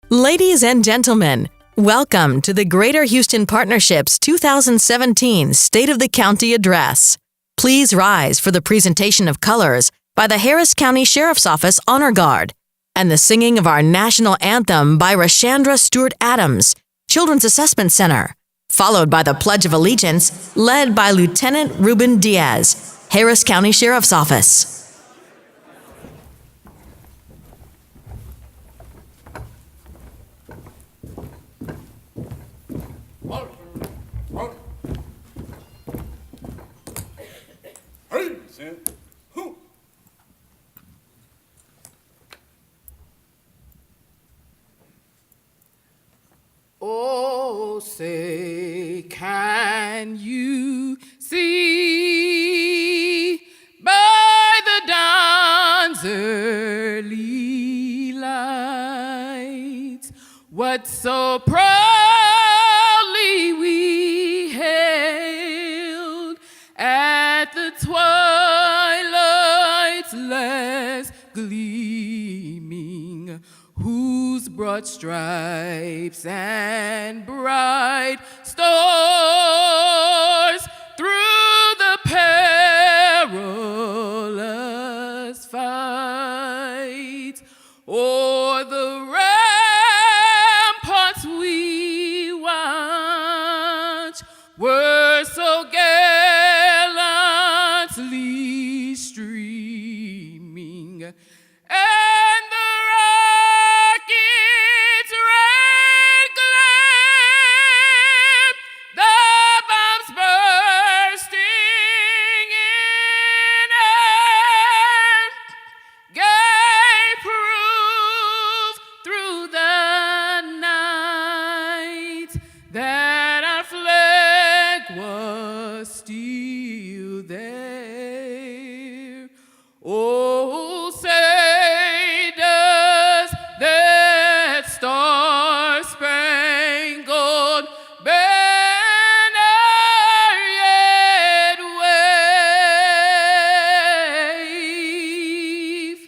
Ladies and gentlemen, welcome to the Greater Houston Partnership's 2017 State of the County Address. Please rise for the presentation of colors by the Harris County Sheriff's Office Honor Guard and the singing of our national anthem by Rashandra Stewart-Adams, Children's Assessment Center, followed by the Pledge of Allegiance led by Lieutenant Ruben Diaz, Harris County Sheriff's Office. Oh, say, can you see by the dawn's early light what so proudly we hailed at the twilight's last gleaming, whose broad stripes and bright stars through the perilous fight o'er the ramparts we watch were so gallantly streaming, and the rocket's red glare, the bombs bursting in air, gave proof through the night that our flag was still there. Oh, say does that star-spangled banner yet wave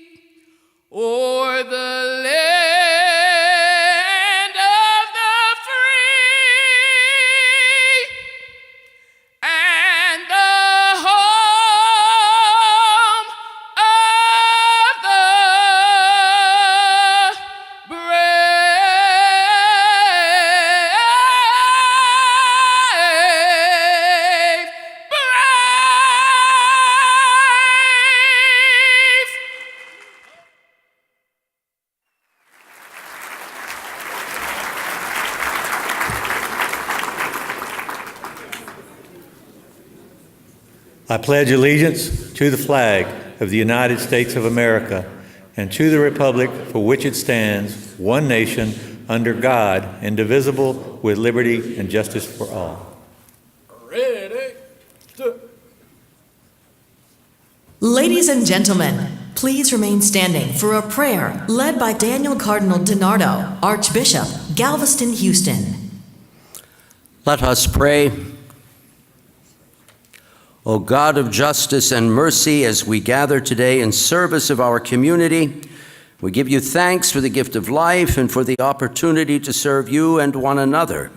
o'er the land of the free and the home of the brave. I pledge allegiance to the flag of the United States of America and to the republic for which it stands, one nation, under God, indivisible, with liberty and justice for all. Ready to Ladies and gentlemen, please remain standing for a prayer led by Cardinal DiNardo, Archbishop, Galveston-Houston. Let us pray. O God of justice and mercy, as we gather today in service of our community, we give you thanks for the gift of life and for the opportunity to serve you and one another.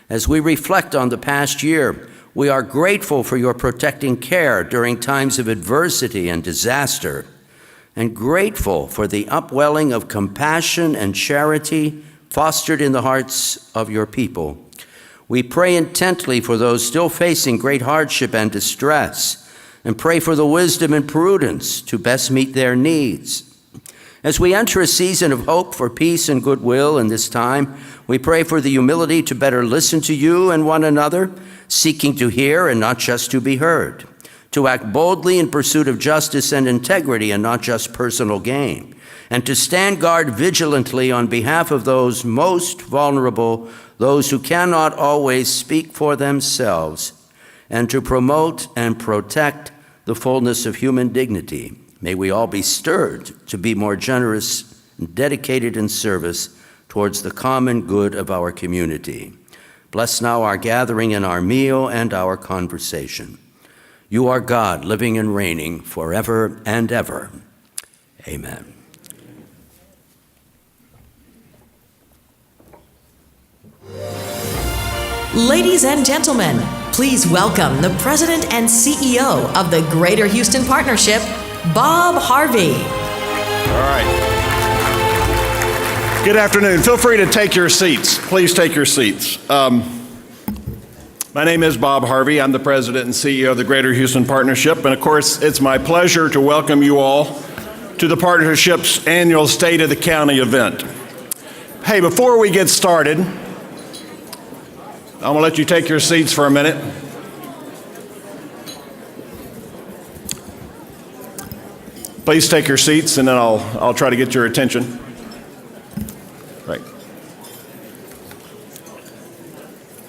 As we reflect on the past year, we are grateful for your protecting care during times of adversity and disaster, and grateful for the upwelling of compassion and charity fostered in the hearts of your people. We pray intently for those still facing great hardship and distress, and pray for the wisdom and prudence to best meet their needs. As we enter a season of hope for peace and goodwill in this time, we pray for the humility to better listen to you and one another, seeking to hear and not just to be heard, to act boldly in pursuit of justice and integrity and not just personal gain, and to stand guard vigilantly on behalf of those most vulnerable, those who cannot always speak for themselves, and to promote and protect the fullness of human dignity. May we all be stirred to be more generous and dedicated in service towards the common good of our community. Bless now our gathering and our meal and our conversation. You are God, living and reigning forever and ever. Amen. Ladies and gentlemen, please welcome the President and CEO of the Greater Houston Partnership, Bob Harvey. All right. Good afternoon. Feel free to take your seats. Please take your seats. My name is Bob Harvey. I'm the President and CEO of the Greater Houston Partnership. And of course, it's my pleasure to welcome you all to the Partnership's annual State of the County event. Hey, before we get started, I'm going to let you take your seats for a minute. Please take your seats, and then I'll try to get your attention. Right.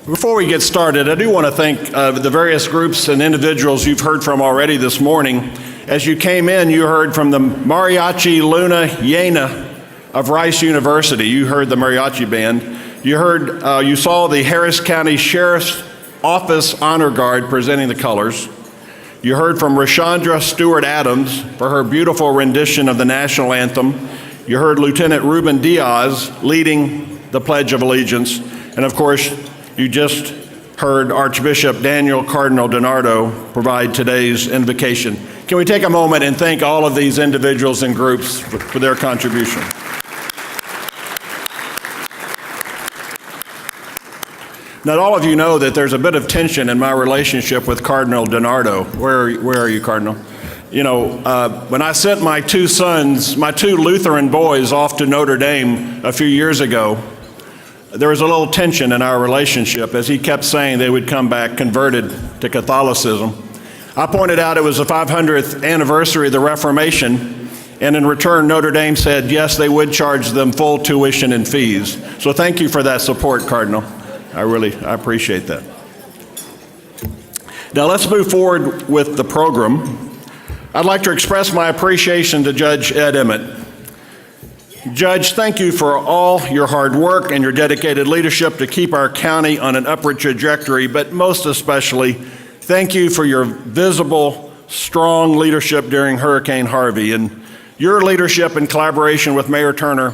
Before we get started, I do want to thank the various groups and individuals you've heard from already this morning. As you came in, you heard from the Mariachi Luna Llena of Rice University. You heard the mariachi band. You saw the Harris County Sheriff's Office Honor Guard presenting the colors. You heard from Rashandra Stewart-Adams for her beautiful rendition of the national anthem. You heard Lieutenant Ruben Diaz leading the Pledge of Allegiance. And of course, you just heard Archbishop Cardinal DiNardo provide today's invocation. Can we take a moment and thank all of these individuals and groups for their contribution? Now, all of you know that there's a bit of tension in my relationship with Cardinal DiNardo. Where are you, Cardinal? You know, when I sent my two sons, my two Lutheran boys, off to Notre Dame a few years ago, there was a little tension in our relationship as he kept saying they would come back converted to Catholicism. I pointed out it was the 500th anniversary of the Reformation, and in return, Notre Dame said, yes, they would charge them full tuition and fees. So thank you for that support, Cardinal. I appreciate that. Now let's move forward with the program. I'd like to express my appreciation to Judge Ed Emmett. Judge, thank you for all your hard work and your dedicated leadership to keep our county on an upward trajectory, but most especially, thank you for your visible, strong leadership during Hurricane Harvey. And your leadership in collaboration with Mayor Turner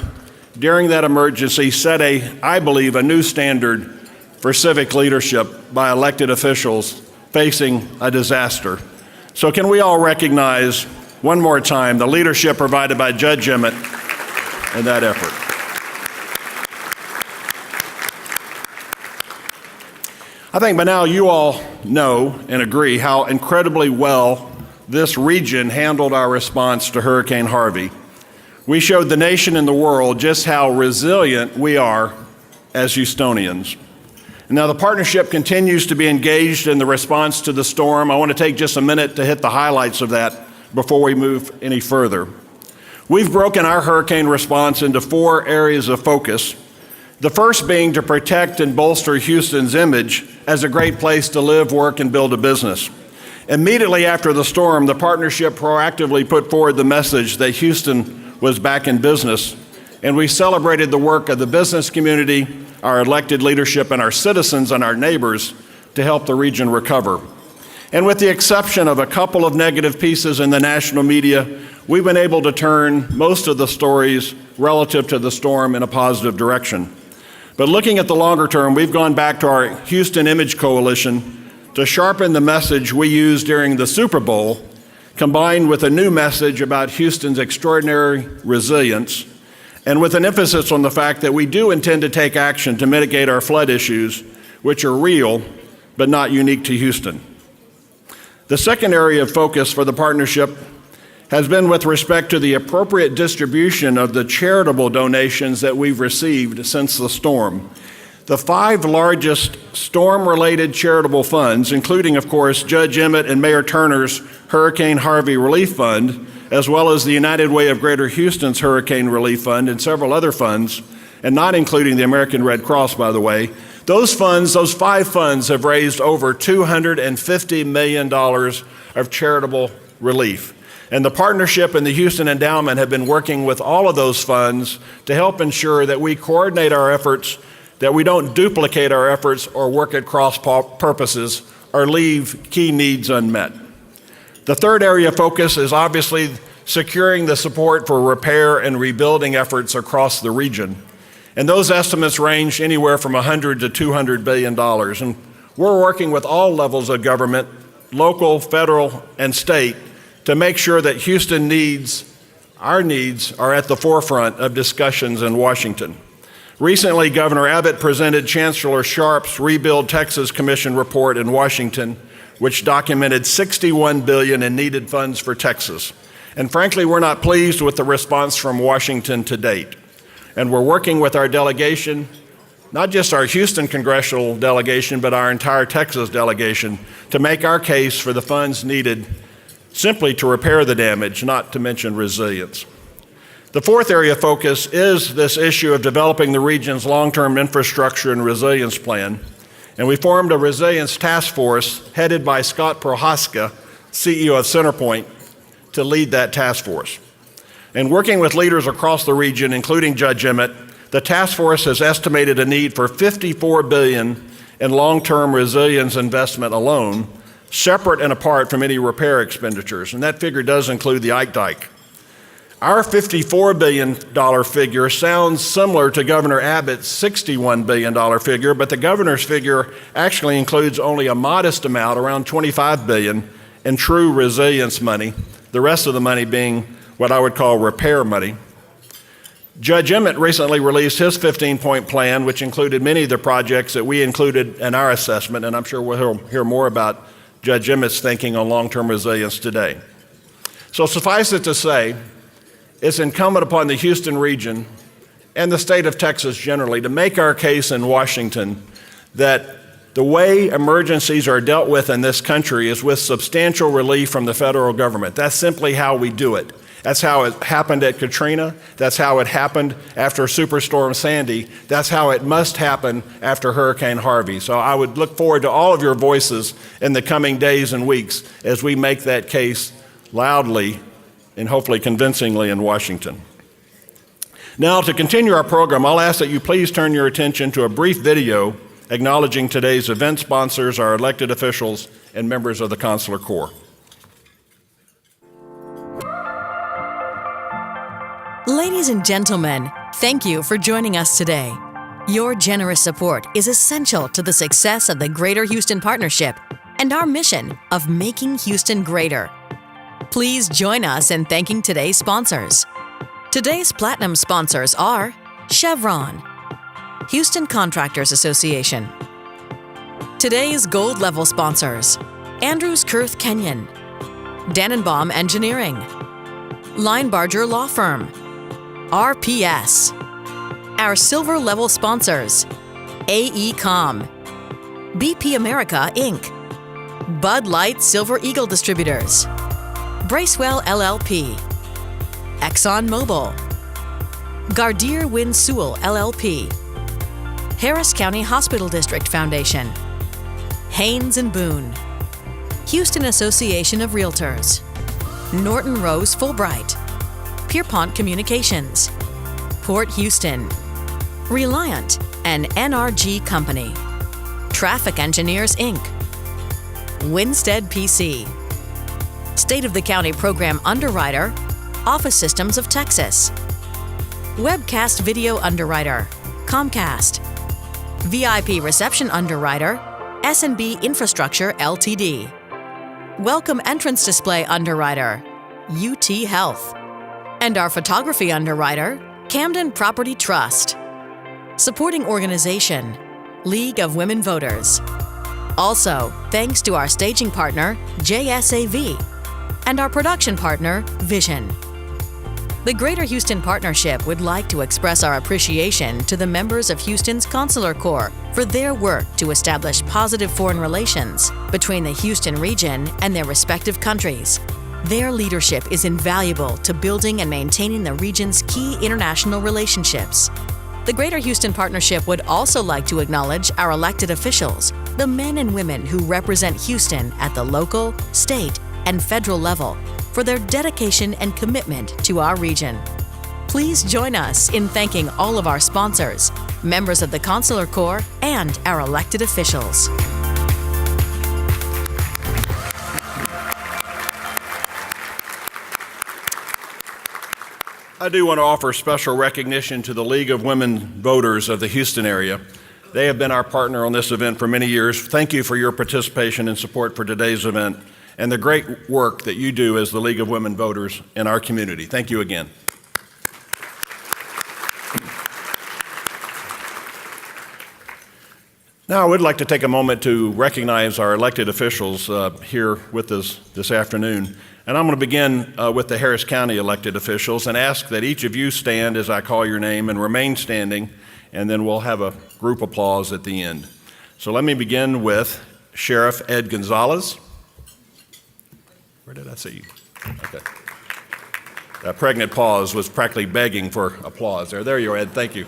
during that emergency set I believe, a new standard for civic leadership by elected officials facing a disaster. So can we all recognize one more time the leadership provided by Judge Emmett in that effort? I think by now you all know and agree how incredibly well this region handled our response to Hurricane Harvey. We showed the nation and the world just how resilient we are as Houstonians. Now, the partnership continues to be engaged in the response to the storm. I want to take just a minute to hit the highlights of that before we move any further. We've broken our hurricane response into 4 areas of focus, the first being to protect and bolster Houston's image as a great place to live, work, and build a business. Immediately after the storm, the partnership proactively put forward the message that Houston was back in business, and we celebrated the work of the business community, our elected leadership, and our citizens and our neighbors to help the region recover. And with the exception of a couple of negative pieces in the national media, we've been able to turn most of the stories relative to the storm in a positive direction. But looking at the longer term, we've gone back to our Houston Image Coalition to sharpen the message we used during the Super Bowl, combined with a new message about Houston's extraordinary resilience, and with an emphasis on the fact that we do intend to take action to mitigate our flood issues, which are real but not unique to Houston. The second area of focus for the partnership has been with respect to the appropriate distribution of the charitable donations that we've received since the storm. The 5 largest storm-related charitable funds, including, of course, Judge Emmett and Mayor Turner's Hurricane Harvey Relief Fund, as well as the United Way of Greater Houston's Hurricane Relief Fund and several other funds, and not including the American Red Cross, by the way, those 5 funds have raised over $250 million of charitable relief. And the partnership and the Houston Endowment have been working with all of those funds to help ensure that we coordinate our efforts, that we don't duplicate our efforts or work at cross purposes or leave key needs unmet. The third area of focus is obviously securing the support for repair and rebuilding efforts across the region. And those estimates range anywhere from $100 to $200 billion. And we're working with all levels of government, local, federal, and state, to make sure that Houston needs, our needs, are at the forefront of discussions in Washington. Recently, Governor Abbott presented Chancellor Sharp's Rebuild Texas Commission report in Washington, which documented $61 billion in needed funds for Texas. And frankly, we're not pleased with the response from Washington to date. And we're working with our delegation, not just our Houston congressional delegation, but our entire Texas delegation, to make our case for the funds needed simply to repair the damage, not to mention resilience. The fourth area of focus is this issue of developing the region's long-term infrastructure and resilience plan. And we formed a resilience task force headed by Scott Prohaska, CEO of CenterPoint, to lead that task force. And working with leaders across the region, including Judge Emmett, the task force has estimated a need for $54 billion in long-term resilience investment alone, separate and apart from any repair expenditures. And that figure does include the Ike Dike. Our $54 billion figure sounds similar to Governor Abbott's $61 billion figure, but the governor's figure actually includes only a modest amount, around $25 billion, in true resilience money, the rest of the money being what I would call repair money. Judge Emmett recently released his 15-point plan, which included many of the projects that we included in our assessment, and I'm sure we'll hear more about Judge Emmett's thinking on long-term resilience today. So suffice it to say, it's incumbent upon the Houston region and the state of Texas generally to make our case in Washington that the way emergencies are dealt with in this country is with substantial relief from the federal government. That's simply how we do it. That's how it happened at Katrina. That's how it happened after Superstorm Sandy. That's how it must happen after Hurricane Harvey. So I would look forward to all of your voices in the coming days and weeks as we make that case loudly and hopefully convincingly in Washington. Now, to continue our program, I'll ask that you please turn your attention to a brief video acknowledging today's event sponsors, our elected officials, and members of the Consular Corps. Ladies and gentlemen, thank you for joining us today. Your generous support is essential to the success of the Greater Houston Partnership and our mission of making Houston greater. Please join us in thanking today's sponsors. Today's platinum sponsors are Chevron, Houston Contractors Association. Today's gold level sponsors, Andrews Kurth Kenyon, Dannenbaum Engineering, Linebarger Law Firm, RPS. Our silver level sponsors, AECOM, BP America Inc., Bud Light Silver Eagle Distributors, Bracewell LLP, ExxonMobil, Gardier Wynn Sewell LLP, Harris County Hospital District Foundation, Haynes & Boone, Houston Association of Realtors, Norton Rose Fulbright, Pierpont Communications, Port Houston, Reliant, and NRG Company, Traffic Engineers, Inc., Winstead PC, State of the County Program Underwriter, Office Systems of Texas, Webcast Video Underwriter, Comcast, VIP Reception Underwriter, S&B Infrastructure Ltd., Welcome Entrance Display Underwriter, UT Health, and our photography underwriter, Camden Property Trust. Supporting organization, League of Women Voters. Also, thanks to our staging partner, JSAV, and our production partner, Vision. The Greater Houston Partnership would like to express our appreciation to the members of Houston's Consular Corps for their work to establish positive foreign relations between the Houston region and their respective countries. Their leadership is invaluable to building and maintaining the region's key international relationships. The Greater Houston Partnership would also like to acknowledge our elected officials, the men and women who represent Houston at the local, state, and federal level, for their dedication and commitment to our region. Please join us in thanking all of our sponsors, members of the Consular Corps, and our elected officials. I do want to offer special recognition to the League of Women Voters of the Houston area. They have been our partner on this event for many years. Thank you for your participation and support for today's event and the great work that you do as the League of Women Voters in our community. Thank you again. Now, I would like to take a moment to recognize our elected officials here with us this afternoon. And I'm going to begin with the Harris County elected officials and ask that each of you stand as I call your name and remain standing, and then we'll have a group applause at the end. So let me begin with Sheriff Ed Gonzalez. Where did I see you? Okay. That pregnant pause was practically begging for applause there. There you are, Ed. Thank you.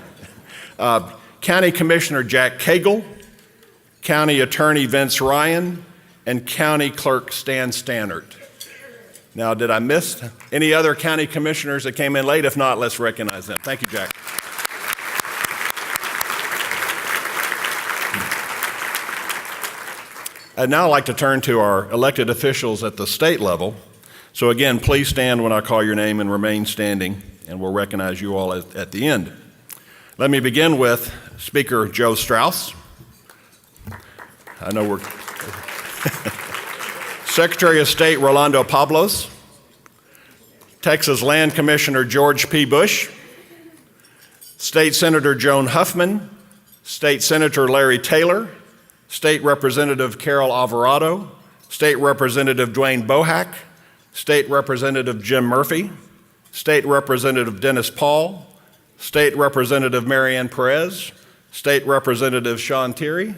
County Commissioner Jack Cagle, County Attorney Vince Ryan, and County Clerk Stan Stannard. Now, did I miss any other county commissioners that came in late? If not, let's recognize them. Thank you, Jack. I'd now like to turn to our elected officials at the state level. So again, please stand when I call your name and remain standing, and we'll recognize you all at the end. Let me begin with Speaker Joe Strauss. I know we're... Secretary of State Rolando Pablos, Texas Land Commissioner George P. Bush, State Senator Joan Huffman, State Senator Larry Taylor, State Representative Carol Alvarado, State Representative Dwayne Bohack, State Representative Jim Murphy, State Representative Dennis Paul, State Representative Marianne Perez, State Representative Sean Thierry,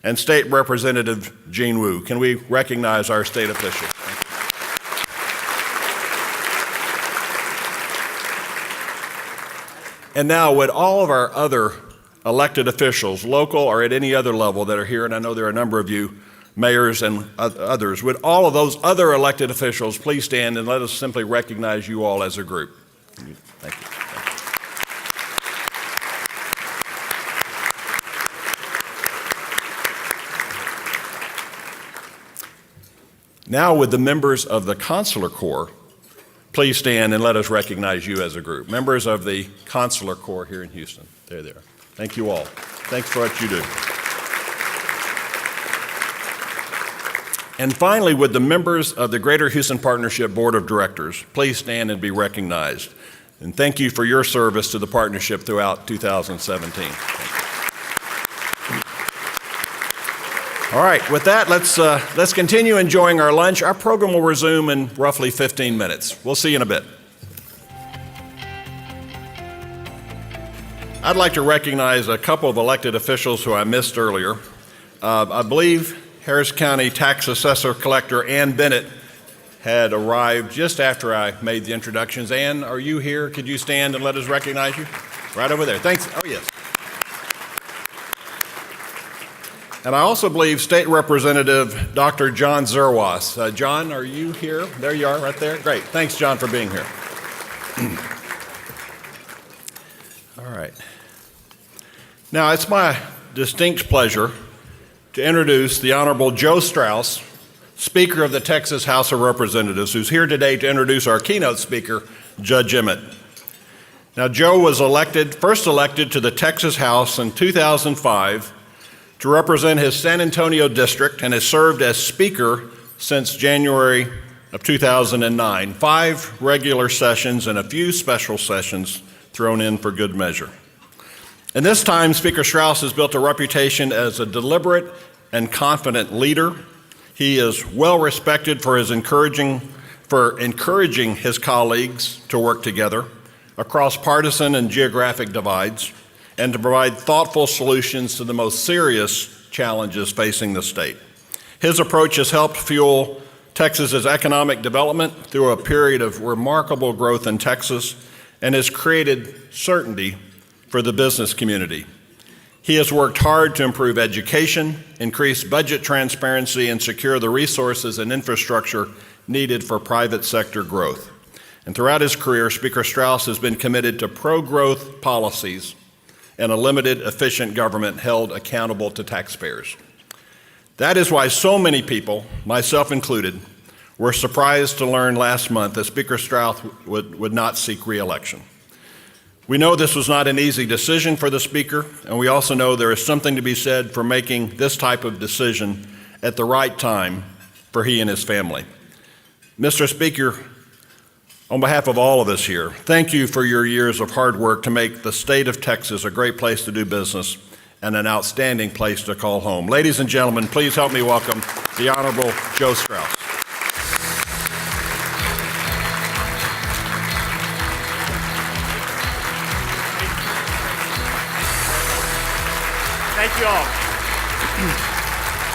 and State Representative Jean Wu. Can we recognize our state officials? And now, would all of our other elected officials, local or at any other level that are here, and I know there are a number of you, mayors and others, would all of those other elected officials please stand and let us simply recognize you all as a group? Thank you. Now, would the members of the Consular Corps please stand and let us recognize you as a group? Members of the Consular Corps here in Houston. There they are. Thank you all. Thanks for what you do. And finally, would the members of the Greater Houston Partnership Board of Directors please stand and be recognized? And thank you for your service to the partnership throughout 2017. All right, with that, let's continue enjoying our lunch. Our program will resume in roughly 15 minutes. We'll see you in a bit. I'd like to recognize a couple of elected officials who I missed earlier. I believe Harris County Tax Assessor Collector Ann Bennett had arrived just after I made the introductions. Ann, are you here? Could you stand and let us recognize you? Right over there. Thanks. Oh, yes. And I also believe State Representative Dr. John Zerwas. John, are you here? There you are, right there. Great. Thanks, John, for being here. All right. Now, it's my distinct pleasure to introduce the Honorable Joe Strauss, Speaker of the Texas House of Representatives, who's here today to introduce our keynote speaker, Judge Emmett. Now, Joe was first elected to the Texas House in 2005 to represent his San Antonio district and has served as Speaker since January of 2009, 5 regular sessions and a few special sessions thrown in for good measure. In this time, Speaker Strauss has built a reputation as a deliberate and confident leader. He is well respected for encouraging his colleagues to work together across partisan and geographic divides, and to provide thoughtful solutions to the most serious challenges facing the state. His approach has helped fuel Texas's economic development through a period of remarkable growth in Texas and has created certainty for the business community. He has worked hard to improve education, increase budget transparency, and secure the resources and infrastructure needed for private sector growth. And throughout his career, Speaker Strauss has been committed to pro-growth policies and a limited, efficient government held accountable to taxpayers. That is why so many people, myself included, were surprised to learn last month that Speaker Strauss would not seek re-election. We know this was not an easy decision for the Speaker, and we also know there is something to be said for making this type of decision at the right time for he and his family. Mr. Speaker, on behalf of all of us here, thank you for your years of hard work to make the state of Texas a great place to do business and an outstanding place to call home. Ladies and gentlemen, please help me welcome the Honorable Joe Strauss. Thank you all.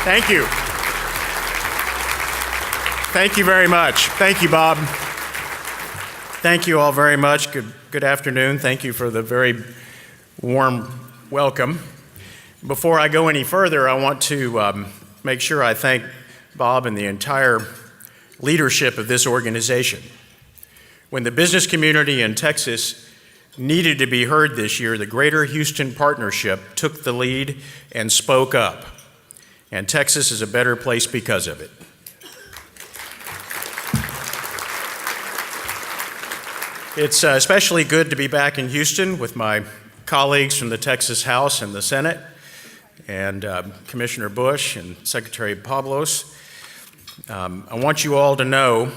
Thank you. Thank you very much. Thank you, Bob. Thank you all very much. Good afternoon. Thank you for the very warm welcome. Before I go any further, I want to make sure I thank Bob and the entire leadership of this organization. When the business community in Texas needed to be heard this year, the Greater Houston Partnership took the lead and spoke up. And Texas is a better place because of it. It's especially good to be back in Houston with my colleagues from the Texas House and the Senate, and Commissioner Bush and Secretary Pablos. I want you all to know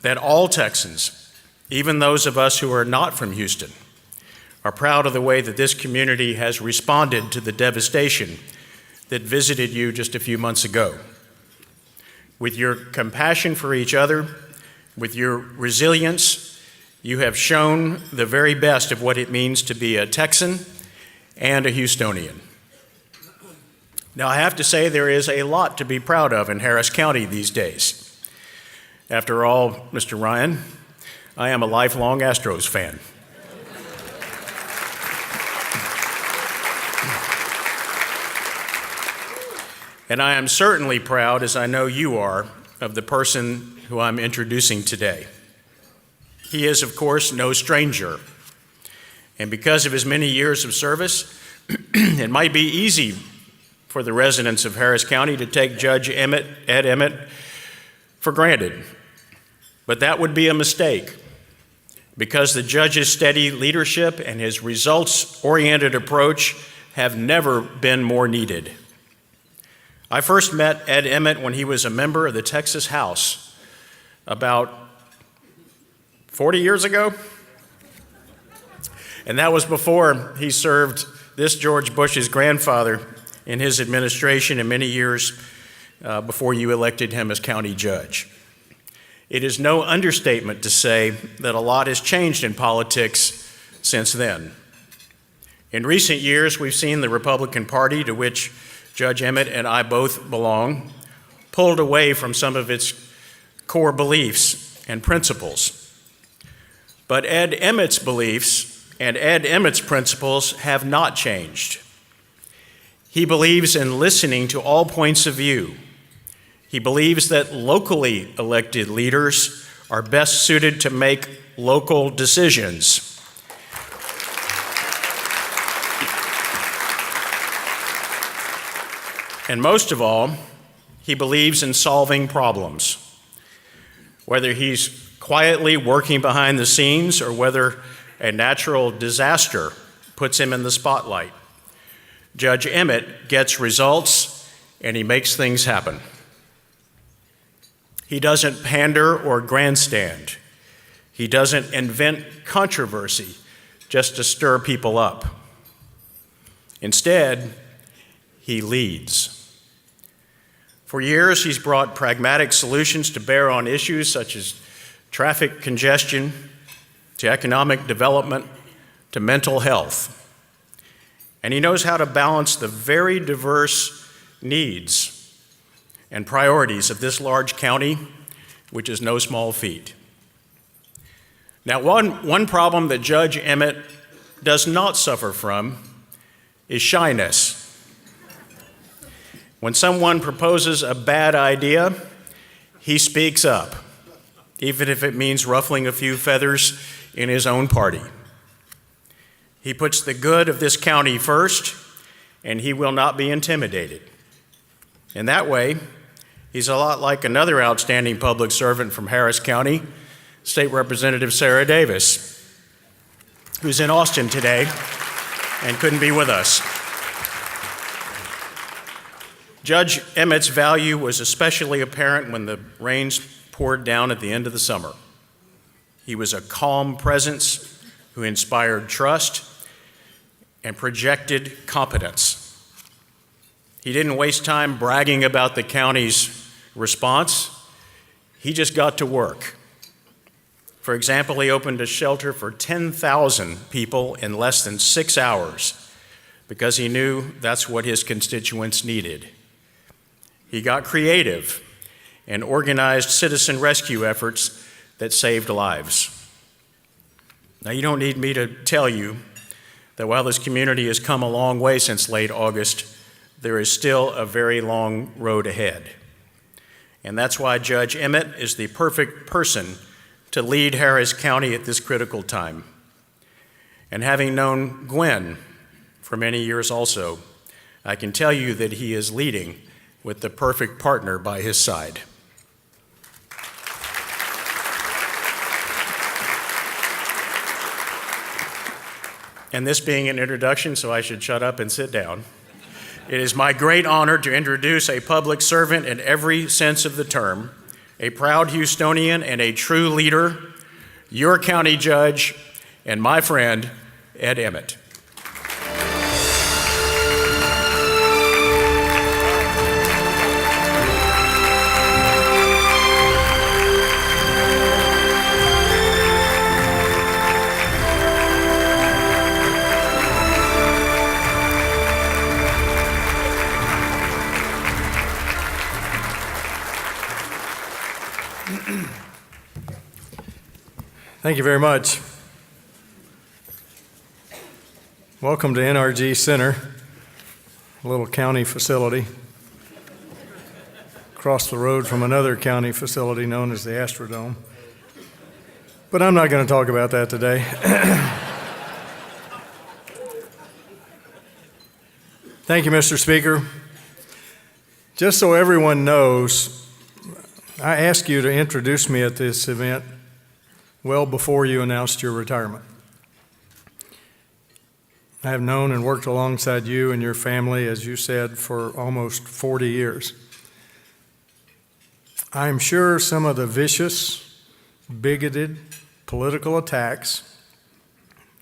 that all Texans, even those of us who are not from Houston, are proud of the way that this community has responded to the devastation that visited you just a few months ago. With your compassion for each other, with your resilience, you have shown the very best of what it means to be a Texan and a Houstonian. Now, I have to say there is a lot to be proud of in Harris County these days. After all, Mr. Ryan, I am a lifelong Astros fan. And I am certainly proud, as I know you are, of the person who I'm introducing today. He is, of course, no stranger. And because of his many years of service, it might be easy for the residents of Harris County to take Judge Emmett, Ed Emmett, for granted. But that would be a mistake, because the judge's steady leadership and his results-oriented approach have never been more needed. I first met Ed Emmett when he was a member of the Texas House about 40 years ago. And that was before he served this George Bush's grandfather in his administration, and many years before you elected him as county judge. It is no understatement to say that a lot has changed in politics since then. In recent years, we've seen the Republican Party, to which Judge Emmett and I both belong, pulled away from some of its core beliefs and principles. But Ed Emmett's beliefs and Ed Emmett's principles have not changed. He believes in listening to all points of view. He believes that locally elected leaders are best suited to make local decisions. And most of all, he believes in solving problems. Whether he's quietly working behind the scenes or whether a natural disaster puts him in the spotlight, Judge Emmett gets results and he makes things happen. He doesn't pander or grandstand. He doesn't invent controversy just to stir people up. Instead, he leads. For years, he's brought pragmatic solutions to bear on issues such as traffic congestion, to economic development, to mental health. And he knows how to balance the very diverse needs and priorities of this large county, which is no small feat. Now, one problem that Judge Emmett does not suffer from is shyness. When someone proposes a bad idea, he speaks up, even if it means ruffling a few feathers in his own party. He puts the good of this county first, and he will not be intimidated. In that way, he's a lot like another outstanding public servant from Harris County, State Representative Sarah Davis. who's in Austin today and couldn't be with us. Judge Emmett's value was especially apparent when the rains poured down at the end of the summer. He was a calm presence who inspired trust and projected competence. He didn't waste time bragging about the county's response. He just got to work. For example, he opened a shelter for 10,000 people in less than 6 hours because he knew that's what his constituents needed. He got creative and organized citizen rescue efforts that saved lives. Now, you don't need me to tell you that while this community has come a long way since late August, there is still a very long road ahead. And that's why Judge Emmett is the perfect person to lead Harris County at this critical time. And having known Gwen for many years also, I can tell you that he is leading with the perfect partner by his side. And this being an introduction, so I should shut up and sit down. It is my great honor to introduce a public servant in every sense of the term, a proud Houstonian and a true leader, your county judge, and my friend, Ed Emmett. Thank you very much. Welcome to NRG Center, a little county facility across the road from another county facility known as the Astrodome. But I'm not going to talk about that today. Thank you, Mr. Speaker. Just so everyone knows, I asked you to introduce me at this event well before you announced your retirement. I have known and worked alongside you and your family, as you said, for almost 40 years. I am sure some of the vicious, bigoted political attacks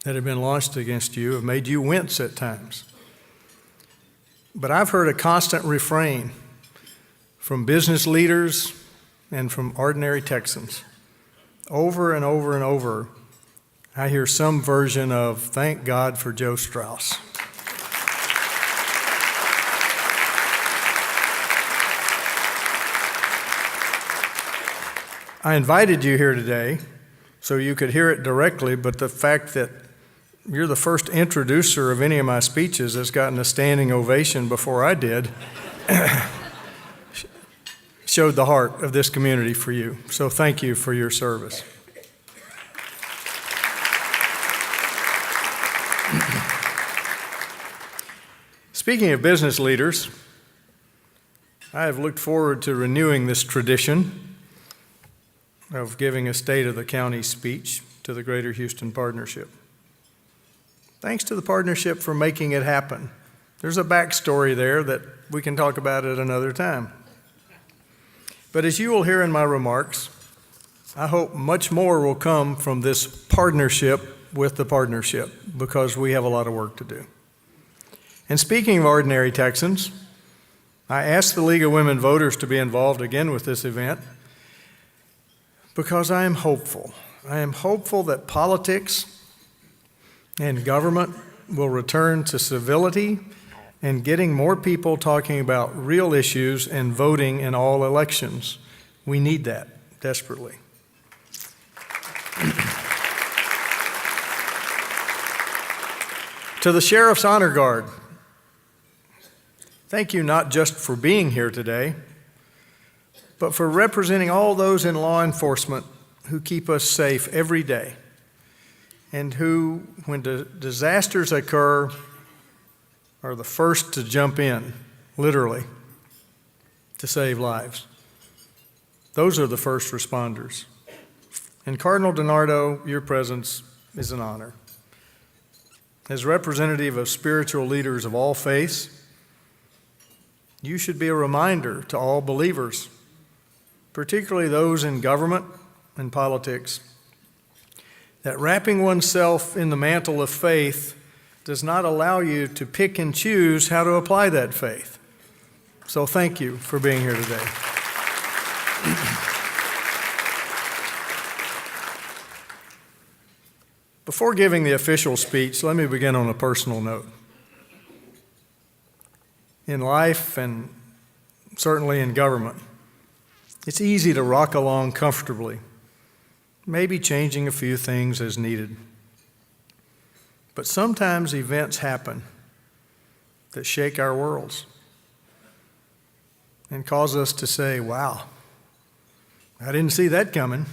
that have been launched against you have made you wince at times. But I've heard a constant refrain from business leaders and from ordinary Texans. Over and over and over, I hear some version of "Thank God for Joe Strauss." I invited you here today so you could hear it directly, but the fact that you're the first introducer of any of my speeches that's gotten a standing ovation before I did showed the heart of this community for you. So thank you for your service. Speaking of business leaders, I have looked forward to renewing this tradition of giving a State of the County speech to the Greater Houston Partnership. Thanks to the partnership for making it happen. There's a backstory there that we can talk about at another time. But as you will hear in my remarks, I hope much more will come from this partnership with the partnership, because we have a lot of work to do. And speaking of ordinary Texans, I asked the League of Women Voters to be involved again with this event because I am hopeful. I am hopeful that politics and government will return to civility and getting more people talking about real issues and voting in all elections. We need that desperately. To the Sheriff's Honor Guard, thank you not just for being here today, but for representing all those in law enforcement who keep us safe every day and who, when disasters occur, are the first to jump in, literally, to save lives. Those are the first responders. And Cardinal DiNardo, your presence is an honor. as representative of spiritual leaders of all faiths, you should be a reminder to all believers, particularly those in government and politics, that wrapping oneself in the mantle of faith does not allow you to pick and choose how to apply that faith. So thank you for being here today. Before giving the official speech, let me begin on a personal note. In life, and certainly in government, it's easy to rock along comfortably, maybe changing a few things as needed. But sometimes events happen that shake our worlds and cause us to say, wow, I didn't see that coming.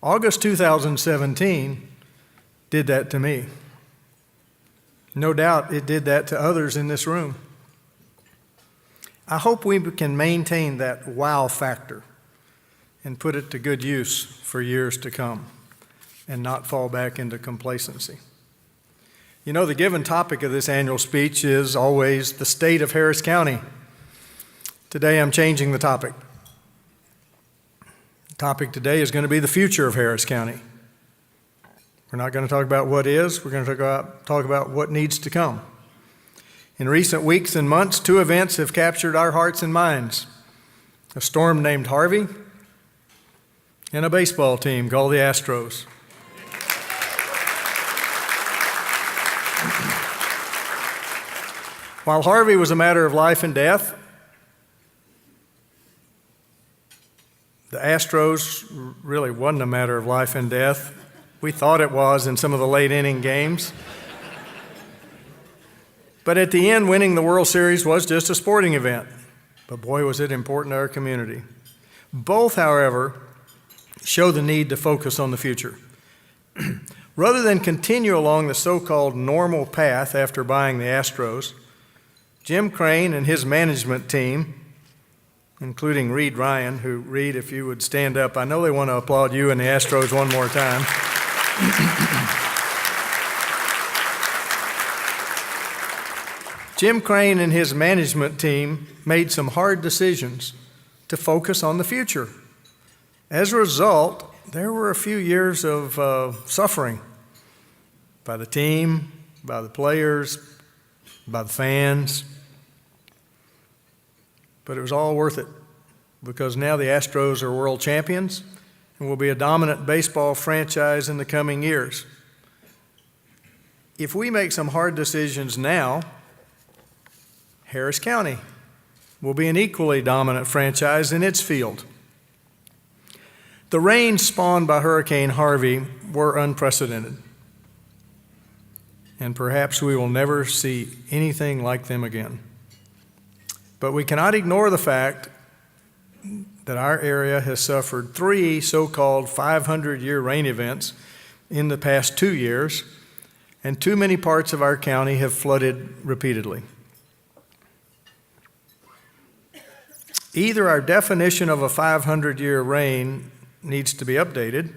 August 2017 did that to me. No doubt it did that to others in this room. I hope we can maintain that wow factor and put it to good use for years to come and not fall back into complacency. You know, the given topic of this annual speech is always the state of Harris County. Today I'm changing the topic. The topic today is going to be the future of Harris County. We're not going to talk about what is, we're going to talk about what needs to come. In recent weeks and months, two events have captured our hearts and minds. A storm named Harvey and a baseball team called the Astros. While Harvey was a matter of life and death, the Astros really wasn't a matter of life and death. We thought it was in some of the late inning games. But at the end, winning the World Series was just a sporting event. But boy, was it important to our community. Both, however, show the need to focus on the future. Rather than continue along the so-called normal path after buying the Astros, Jim Crane and his management team, including Reed Ryan, who, Reed, if you would stand up, I know they want to applaud you and the Astros one more time. Jim Crane and his management team made some hard decisions to focus on the future. As a result, there were a few years of suffering by the team, by the players, by the fans. But it was all worth it because now the Astros are world champions and will be a dominant baseball franchise in the coming years. If we make some hard decisions now, Harris County will be an equally dominant franchise in its field. The rains spawned by Hurricane Harvey were unprecedented, and perhaps we will never see anything like them again. But we cannot ignore the fact that our area has suffered 3 so-called 500-year rain events in the past 2 years, and too many parts of our county have flooded repeatedly. Either our definition of a 500-year rain needs to be updated,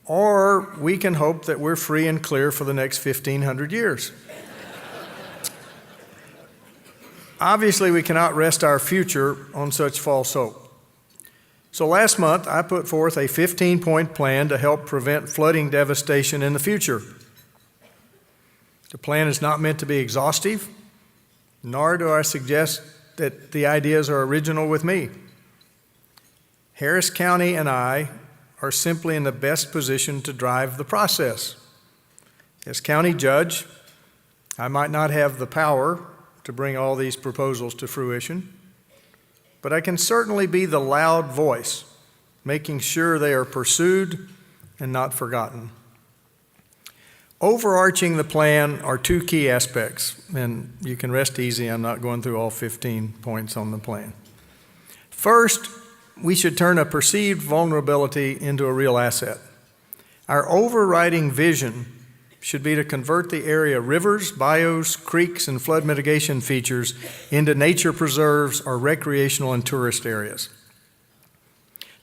or we can hope that we're free and clear for the next 1,500 years. Obviously, we cannot rest our future on such false hope. So last month, I put forth a 15-point plan to help prevent flooding devastation in the future. The plan is not meant to be exhaustive, nor do I suggest that the ideas are original with me. Harris County and I are simply in the best position to drive the process. As county judge, I might not have the power to bring all these proposals to fruition, but I can certainly be the loud voice, making sure they are pursued and not forgotten. Overarching the plan are 2 key aspects, and you can rest easy, I'm not going through all 15 points on the plan. First, we should turn a perceived vulnerability into a real asset. Our overriding vision should be to convert the area rivers, bayous, creeks, and flood mitigation features into nature preserves or recreational and tourist areas.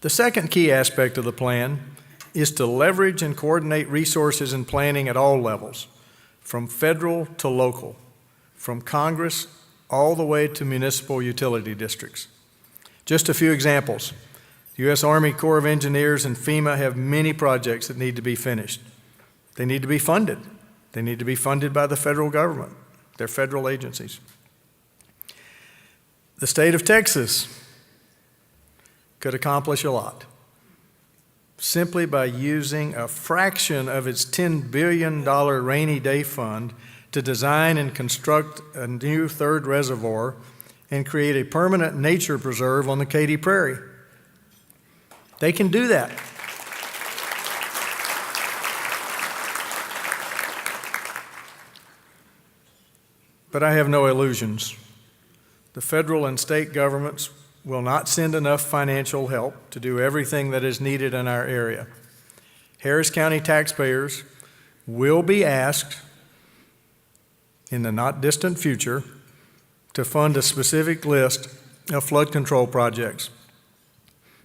The second key aspect of the plan is to leverage and coordinate resources and planning at all levels, from federal to local, from Congress all the way to municipal utility districts. Just a few examples. The U.S. Army Corps of Engineers and FEMA have many projects that need to be finished. They need to be funded. They need to be funded by the federal government, their federal agencies. The state of Texas could accomplish a lot simply by using a fraction of its $10 billion rainy day fund to design and construct a new third reservoir and create a permanent nature preserve on the Katy Prairie. They can do that. But I have no illusions. The federal and state governments will not send enough financial help to do everything that is needed in our area. Harris County taxpayers will be asked in the not distant future to fund a specific list of flood control projects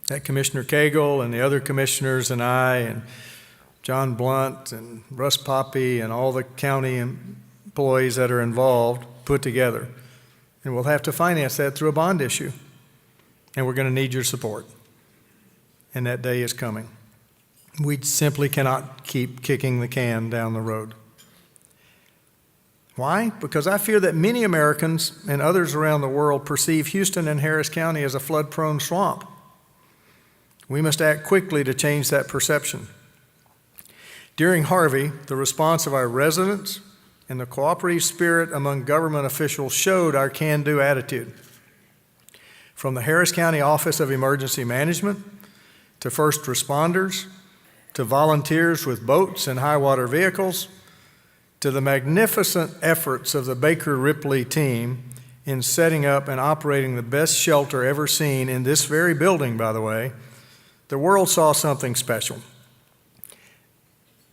that Commissioner Cagle and the other commissioners and I and John Blunt and Russ Poppy and all the county employees that are involved put together. And we'll have to finance that through a bond issue. And we're going to need your support. And that day is coming. We simply cannot keep kicking the can down the road. Why? Because I fear that many Americans and others around the world perceive Houston and Harris County as a flood-prone swamp. We must act quickly to change that perception. During Harvey, the response of our residents and the cooperative spirit among government officials showed our can-do attitude. From the Harris County Office of Emergency Management, to first responders, to volunteers with boats and high-water vehicles, to the magnificent efforts of the Baker Ripley team in setting up and operating the best shelter ever seen in this very building, by the way, the world saw something special.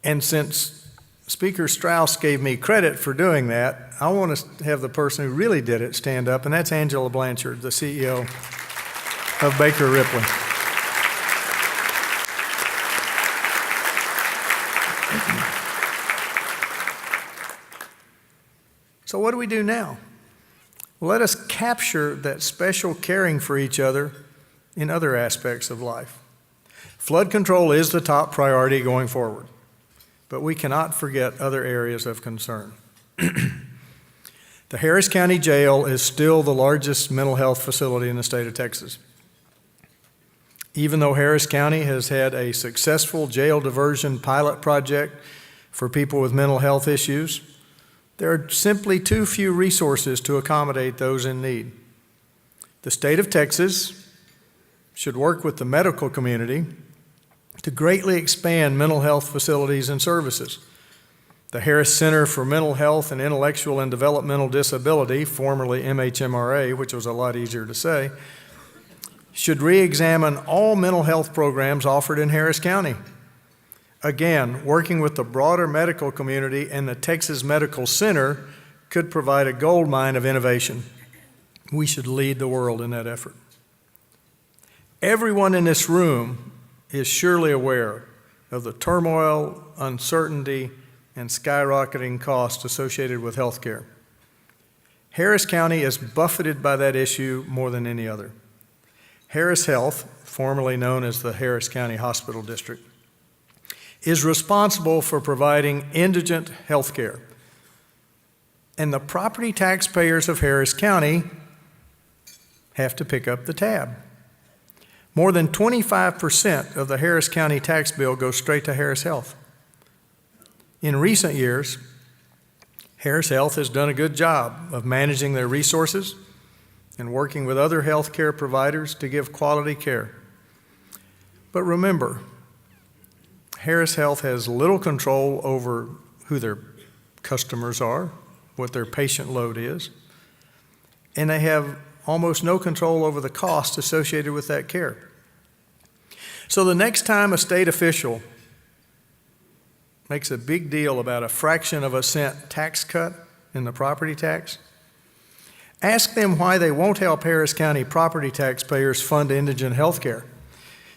And since Speaker Strauss gave me credit for doing that, I want to have the person who really did it stand up, and that's Angela Blanchard, the CEO of Baker Ripley. So what do we do now? Let us capture that special caring for each other in other aspects of life. Flood control is the top priority going forward, but we cannot forget other areas of concern. The Harris County Jail is still the largest mental health facility in the state of Texas. Even though Harris County has had a successful jail diversion pilot project for people with mental health issues, there are simply too few resources to accommodate those in need. The state of Texas should work with the medical community to greatly expand mental health facilities and services. The Harris Center for Mental Health and Intellectual and Developmental Disability, formerly MHMRA, which was a lot easier to say, should re-examine all mental health programs offered in Harris County. Again, working with the broader medical community and the Texas Medical Center could provide a goldmine of innovation. We should lead the world in that effort. Everyone in this room is surely aware of the turmoil, uncertainty, and skyrocketing costs associated with health care. Harris County is buffeted by that issue more than any other. Harris Health, formerly known as the Harris County Hospital District, is responsible for providing indigent health care. And the property taxpayers of Harris County have to pick up the tab. More than 25% of the Harris County tax bill goes straight to Harris Health. In recent years, Harris Health has done a good job of managing their resources and working with other health care providers to give quality care. But remember, Harris Health has little control over who their customers are, what their patient load is, and they have almost no control over the cost associated with that care. So the next time a state official makes a big deal about a fraction of a cent tax cut in the property tax, ask them why they won't help Harris County property taxpayers fund indigent health care.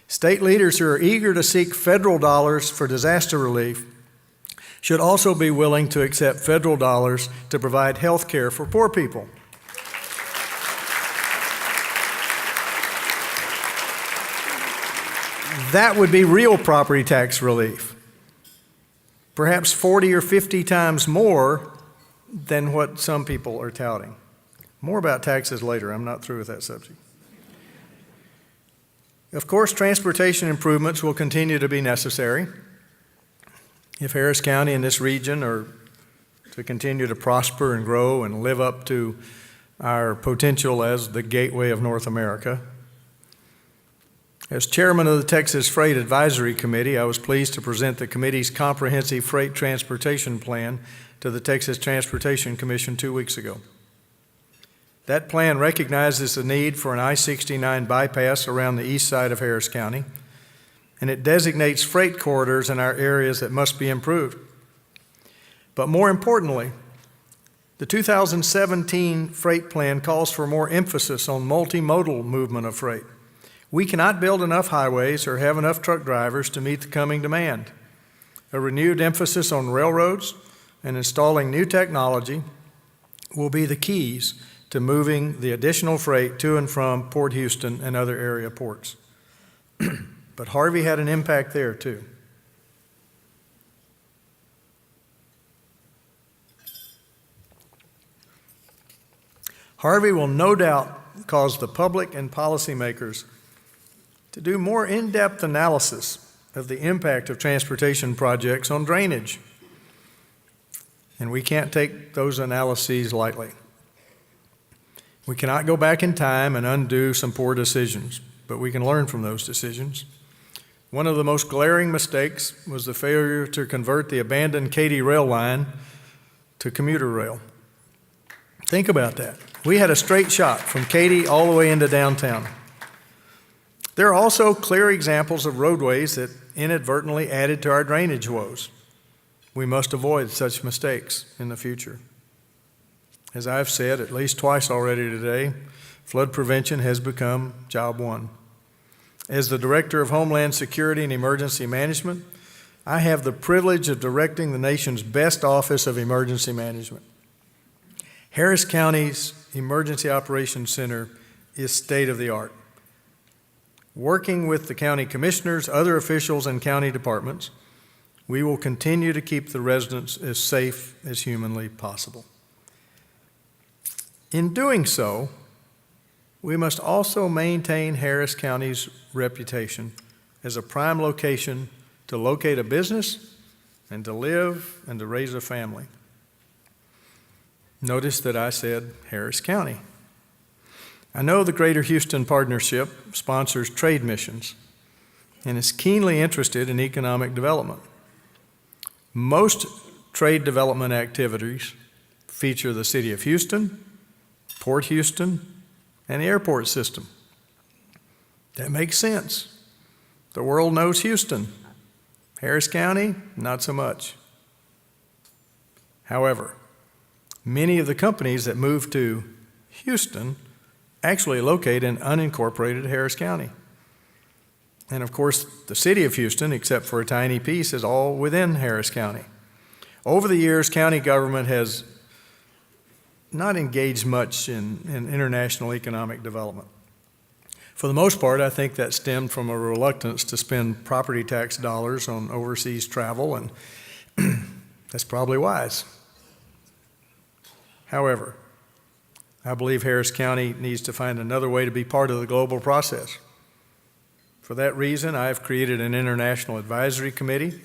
State leaders who are eager to seek federal dollars for disaster relief should also be willing to accept federal dollars to provide health care for poor people. That would be real property tax relief, perhaps 40 or 50 times more than what some people are touting. More about taxes later. I'm not through with that subject. Of course, transportation improvements will continue to be necessary if Harris County and this region are to continue to prosper and grow and live up to our potential as the gateway of North America. As chairman of the Texas Freight Advisory Committee, I was pleased to present the committee's comprehensive freight transportation plan to the Texas Transportation Commission 2 weeks ago. That plan recognizes the need for an I-69 bypass around the east side of Harris County, and it designates freight corridors in our areas that must be improved. But more importantly, the 2017 freight plan calls for more emphasis on multimodal movement of freight. We cannot build enough highways or have enough truck drivers to meet the coming demand. A renewed emphasis on railroads and installing new technology will be the keys to moving the additional freight to and from Port Houston and other area ports. But Harvey had an impact there too. Harvey will no doubt cause the public and policymakers to do more in-depth analysis of the impact of transportation projects on drainage. And we can't take those analyses lightly. We cannot go back in time and undo some poor decisions, but we can learn from those decisions. One of the most glaring mistakes was the failure to convert the abandoned Katy rail line to commuter rail. Think about that. We had a straight shot from Katy all the way into downtown. There are also clear examples of roadways that inadvertently added to our drainage woes. We must avoid such mistakes in the future. As I've said at least twice already today, flood prevention has become job one. As the Director of Homeland Security and Emergency Management, I have the privilege of directing the nation's best Office of Emergency Management. Harris County's Emergency Operations Center is state-of-the-art. Working with the county commissioners, other officials, and county departments, we will continue to keep the residents as safe as humanly possible. In doing so, we must also maintain Harris County's reputation as a prime location to locate a business and to live and to raise a family. Notice that I said Harris County. I know the Greater Houston Partnership sponsors trade missions and is keenly interested in economic development. Most trade development activities feature the City of Houston, Port Houston, and the airport system. That makes sense. The world knows Houston. Harris County, not so much. However, many of the companies that move to Houston actually locate in unincorporated Harris County. And of course, the City of Houston, except for a tiny piece, is all within Harris County. Over the years, county government has not engaged much in international economic development. For the most part, I think that stemmed from a reluctance to spend property tax dollars on overseas travel, and that's probably wise. However, I believe Harris County needs to find another way to be part of the global process. For that reason, I have created an international advisory committee.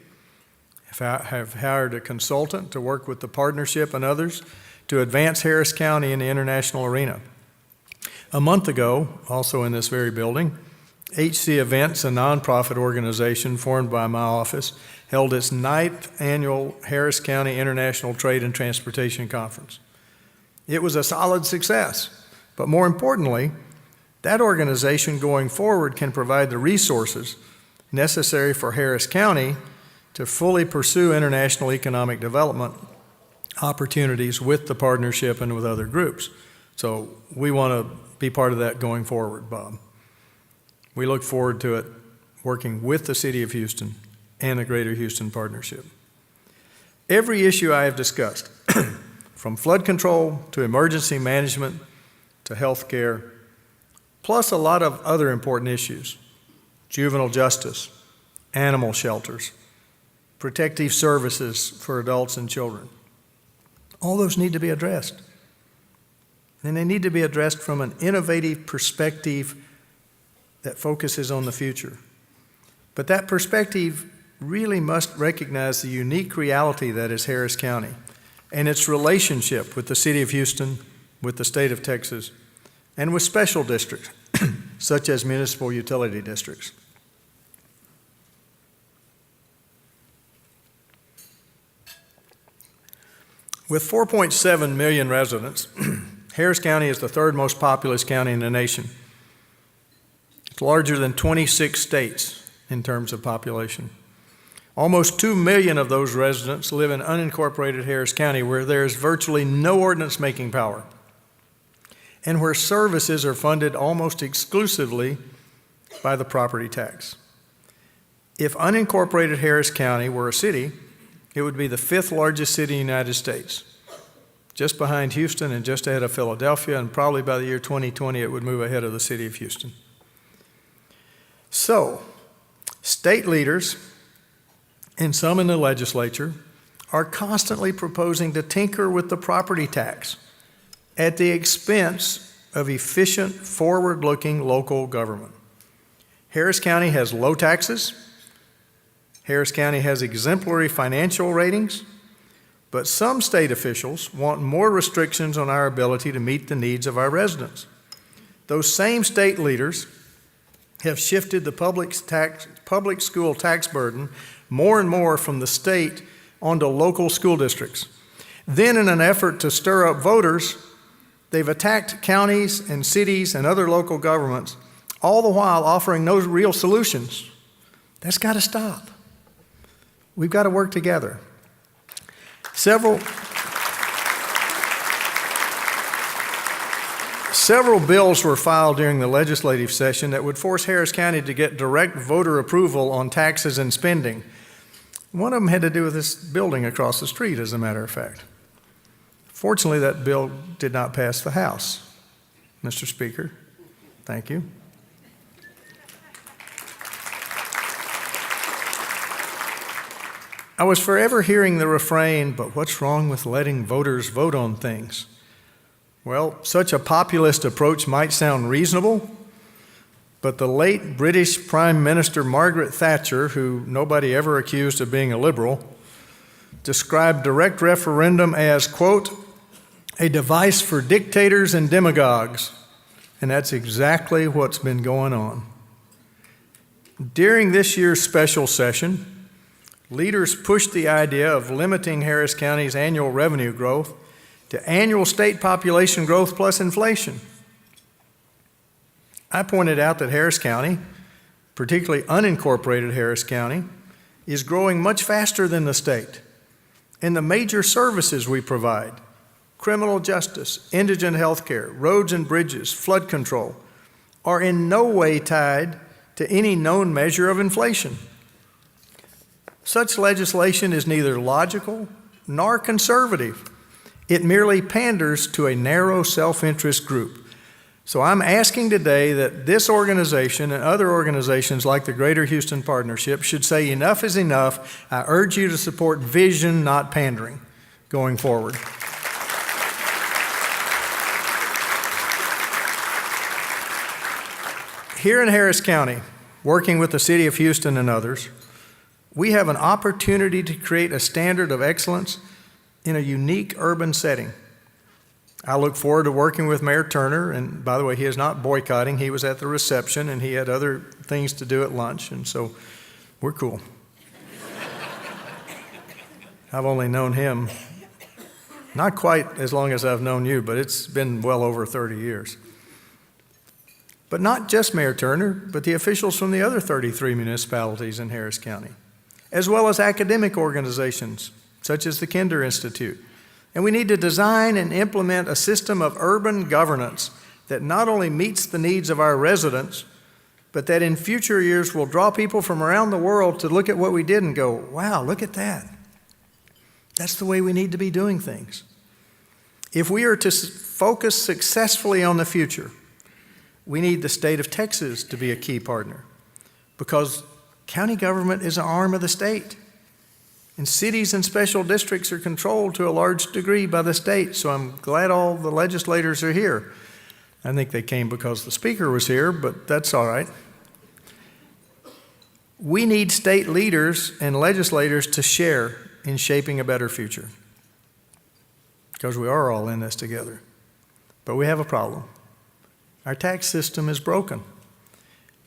I have hired a consultant to work with the partnership and others to advance Harris County in the international arena. A month ago, also in this very building, HC Events, a nonprofit organization formed by my office, held its 9th annual Harris County International Trade and Transportation Conference. It was a solid success, but more importantly, that organization going forward can provide the resources necessary for Harris County to fully pursue international economic development opportunities with the partnership and with other groups. So we want to be part of that going forward, Bob. We look forward to it working with the City of Houston and the Greater Houston Partnership. Every issue I have discussed, from flood control to emergency management to health care, plus a lot of other important issues, juvenile justice, animal shelters, protective services for adults and children. All those need to be addressed. And they need to be addressed from an innovative perspective that focuses on the future. But that perspective really must recognize the unique reality that is Harris County and its relationship with the City of Houston, with the state of Texas, and with special districts, such as municipal utility districts. With 4.7 million residents, Harris County is the third most populous county in the nation. It's larger than 26 states in terms of population. Almost 2 million of those residents live in unincorporated Harris County, where there is virtually no ordinance-making power, and where services are funded almost exclusively by the property tax. If unincorporated Harris County were a city, it would be the fifth largest city in the United States, just behind Houston and just ahead of Philadelphia, and probably by the year 2020 it would move ahead of the City of Houston. So, state leaders, and some in the legislature, are constantly proposing to tinker with the property tax at the expense of efficient, forward-looking local government. Harris County has low taxes. Harris County has exemplary financial ratings, but some state officials want more restrictions on our ability to meet the needs of our residents. Those same state leaders have shifted the public school tax burden more and more from the state onto local school districts. Then, in an effort to stir up voters, they've attacked counties and cities and other local governments, all the while offering no real solutions. That's got to stop. We've got to work together. Several bills were filed during the legislative session that would force Harris County to get direct voter approval on taxes and spending. One of them had to do with this building across the street, as a matter of fact. Fortunately, that bill did not pass the House. Mr. Speaker, thank you. I was forever hearing the refrain, but what's wrong with letting voters vote on things? Well, such a populist approach might sound reasonable, but the late British Prime Minister Margaret Thatcher, who nobody ever accused of being a liberal, described direct referendum as, quote, a device for dictators and demagogues. And that's exactly what's been going on. During this year's special session, leaders pushed the idea of limiting Harris County's annual revenue growth to annual state population growth plus inflation. I pointed out that Harris County, particularly unincorporated Harris County, is growing much faster than the state. And the major services we provide, criminal justice, indigent health care, roads and bridges, flood control, are in no way tied to any known measure of inflation. Such legislation is neither logical nor conservative. It merely panders to a narrow self-interest group. So I'm asking today that this organization and other organizations like the Greater Houston Partnership should say enough is enough. I urge you to support vision, not pandering, going forward. Here in Harris County, working with the City of Houston and others, we have an opportunity to create a standard of excellence in a unique urban setting. I look forward to working with Mayor Turner, and by the way, he is not boycotting. He was at the reception and he had other things to do at lunch, and so we're cool. I've only known him not quite as long as I've known you, but it's been well over 30 years. But not just Mayor Turner, but the officials from the other 33 municipalities in Harris County, as well as academic organizations such as the Kinder Institute. And we need to design and implement a system of urban governance that not only meets the needs of our residents, but that in future years will draw people from around the world to look at what we did and go, wow, look at that. That's the way we need to be doing things. If we are to focus successfully on the future, we need the state of Texas to be a key partner, because county government is an arm of the state. And cities and special districts are controlled to a large degree by the state, so I'm glad all the legislators are here. I think they came because the speaker was here, but that's all right. We need state leaders and legislators to share in shaping a better future, because we are all in this together. But we have a problem. Our tax system is broken.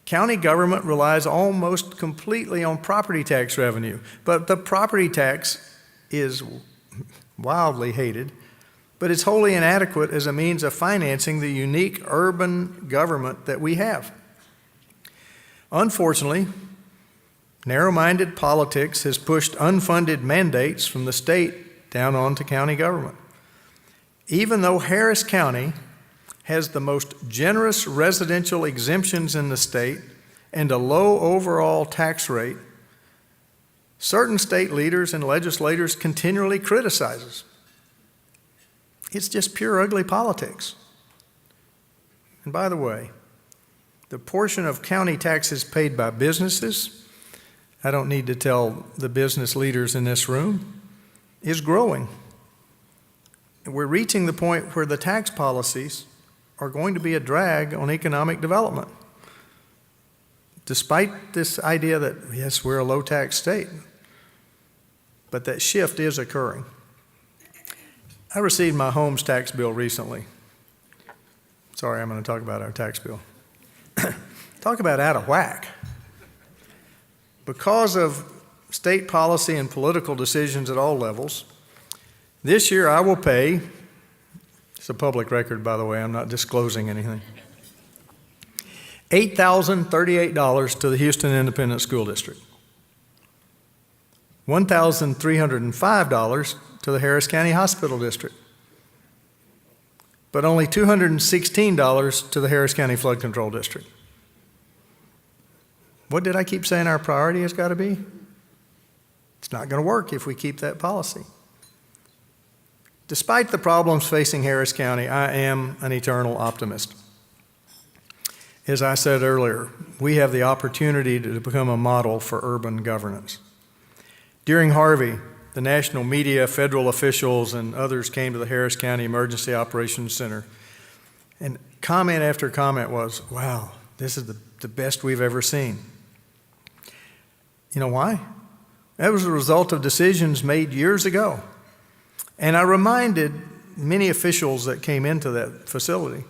County government relies almost completely on property tax revenue, but the property tax is wildly hated, but it's wholly inadequate as a means of financing the unique urban government that we have. Unfortunately, narrow-minded politics has pushed unfunded mandates from the state down onto county government. Even though Harris County has the most generous residential exemptions in the state and a low overall tax rate, certain state leaders and legislators continually criticize us. It's just pure ugly politics. And by the way, the portion of county taxes paid by businesses, I don't need to tell the business leaders in this room, is growing. We're reaching the point where the tax policies are going to be a drag on economic development. Despite this idea that, yes, we're a low-tax state, but that shift is occurring. I received my home's tax bill recently. Sorry, I'm going to talk about our tax bill. Talk about out of whack. Because of state policy and political decisions at all levels, this year I will pay, it's a public record, by the way, I'm not disclosing anything, $8,038 to the Houston Independent School District, $1,305 to the Harris County Hospital District, but only $216 to the Harris County Flood Control District. What did I keep saying our priority has got to be? It's not going to work if we keep that policy. Despite the problems facing Harris County, I am an eternal optimist. As I said earlier, we have the opportunity to become a model for urban governance. During Harvey, the national media, federal officials, and others came to the Harris County Emergency Operations Center, and comment after comment was, wow, this is the best we've ever seen. You know why? That was a result of decisions made years ago. And I reminded many officials that came into that facility,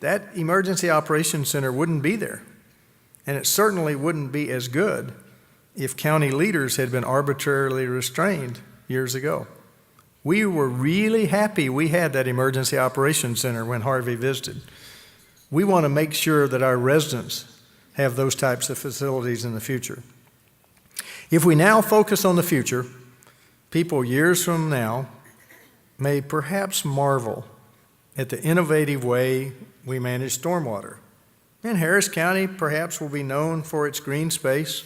that Emergency Operations Center wouldn't be there. And it certainly wouldn't be as good if county leaders had been arbitrarily restrained years ago. We were really happy we had that Emergency Operations Center when Harvey visited. We want to make sure that our residents have those types of facilities in the future. If we now focus on the future, people years from now may perhaps marvel at the innovative way we manage stormwater. And Harris County perhaps will be known for its green space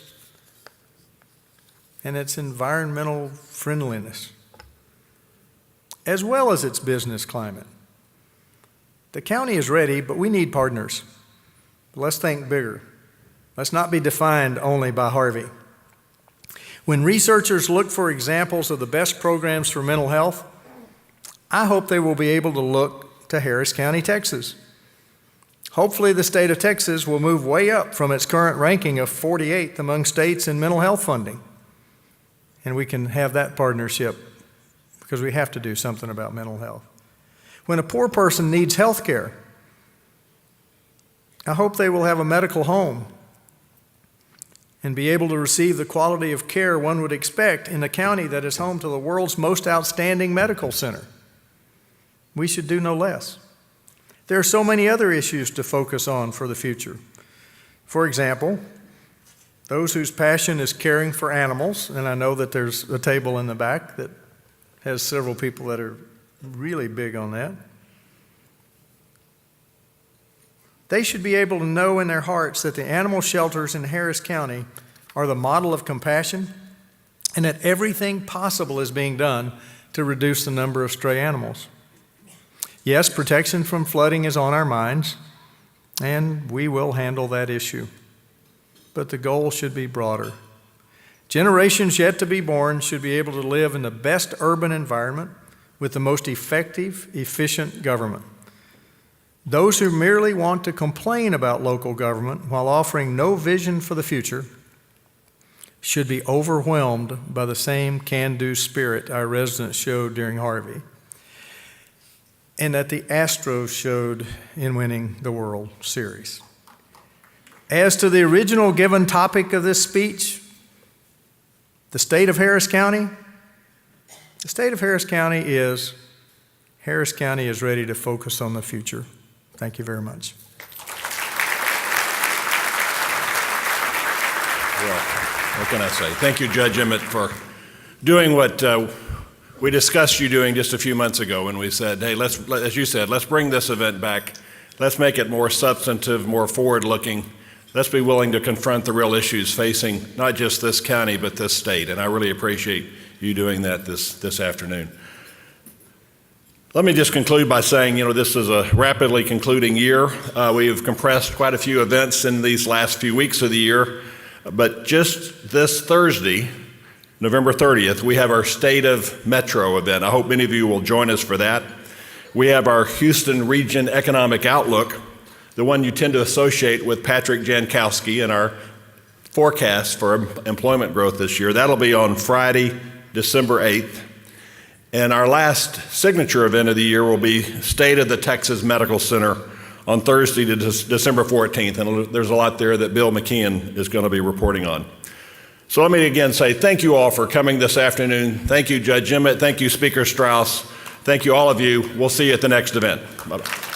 and its environmental friendliness, as well as its business climate. The county is ready, but we need partners. Let's think bigger. Let's not be defined only by Harvey. When researchers look for examples of the best programs for mental health, I hope they will be able to look to Harris County, Texas. Hopefully the state of Texas will move way up from its current ranking of 48th among states in mental health funding. And we can have that partnership because we have to do something about mental health. When a poor person needs health care, I hope they will have a medical home and be able to receive the quality of care one would expect in a county that is home to the world's most outstanding medical center. We should do no less. There are so many other issues to focus on for the future. For example, those whose passion is caring for animals, and I know that there's a table in the back that has several people that are really big on that. they should be able to know in their hearts that the animal shelters in Harris County are the model of compassion and that everything possible is being done to reduce the number of stray animals. Yes, protection from flooding is on our minds, and we will handle that issue. But the goal should be broader. Generations yet to be born should be able to live in the best urban environment with the most effective, efficient government. Those who merely want to complain about local government while offering no vision for the future should be overwhelmed by the same can-do spirit our residents showed during Harvey and that the Astros showed in winning the World Series. As to the original given topic of this speech, the state of Harris County, the state of Harris County is ready to focus on the future. Thank you very much. Well, what can I say? Thank you, Judge Emmett, for doing what we discussed you doing just a few months ago when we said, hey, as you said, let's bring this event back. Let's make it more substantive, more forward-looking. Let's be willing to confront the real issues facing not just this county, but this state. And I really appreciate you doing that this afternoon. Let me just conclude by saying, this is a rapidly concluding year. We have compressed quite a few events in these last few weeks of the year. But just this Thursday, November 30th, we have our State of Metro event. I hope many of you will join us for that. We have our Houston Region Economic Outlook, the one you tend to associate with Patrick Jankowski and our forecast for employment growth this year. That'll be on Friday, December 8th. And our last signature event of the year will be State of the Texas Medical Center on Thursday, December 14th. And there's a lot there that Bill McKeon is going to be reporting on. So let me again say thank you all for coming this afternoon. Thank you, Judge Emmett. Thank you, Speaker Strauss. Thank you, all of you. We'll see you at the next event. Bye-bye.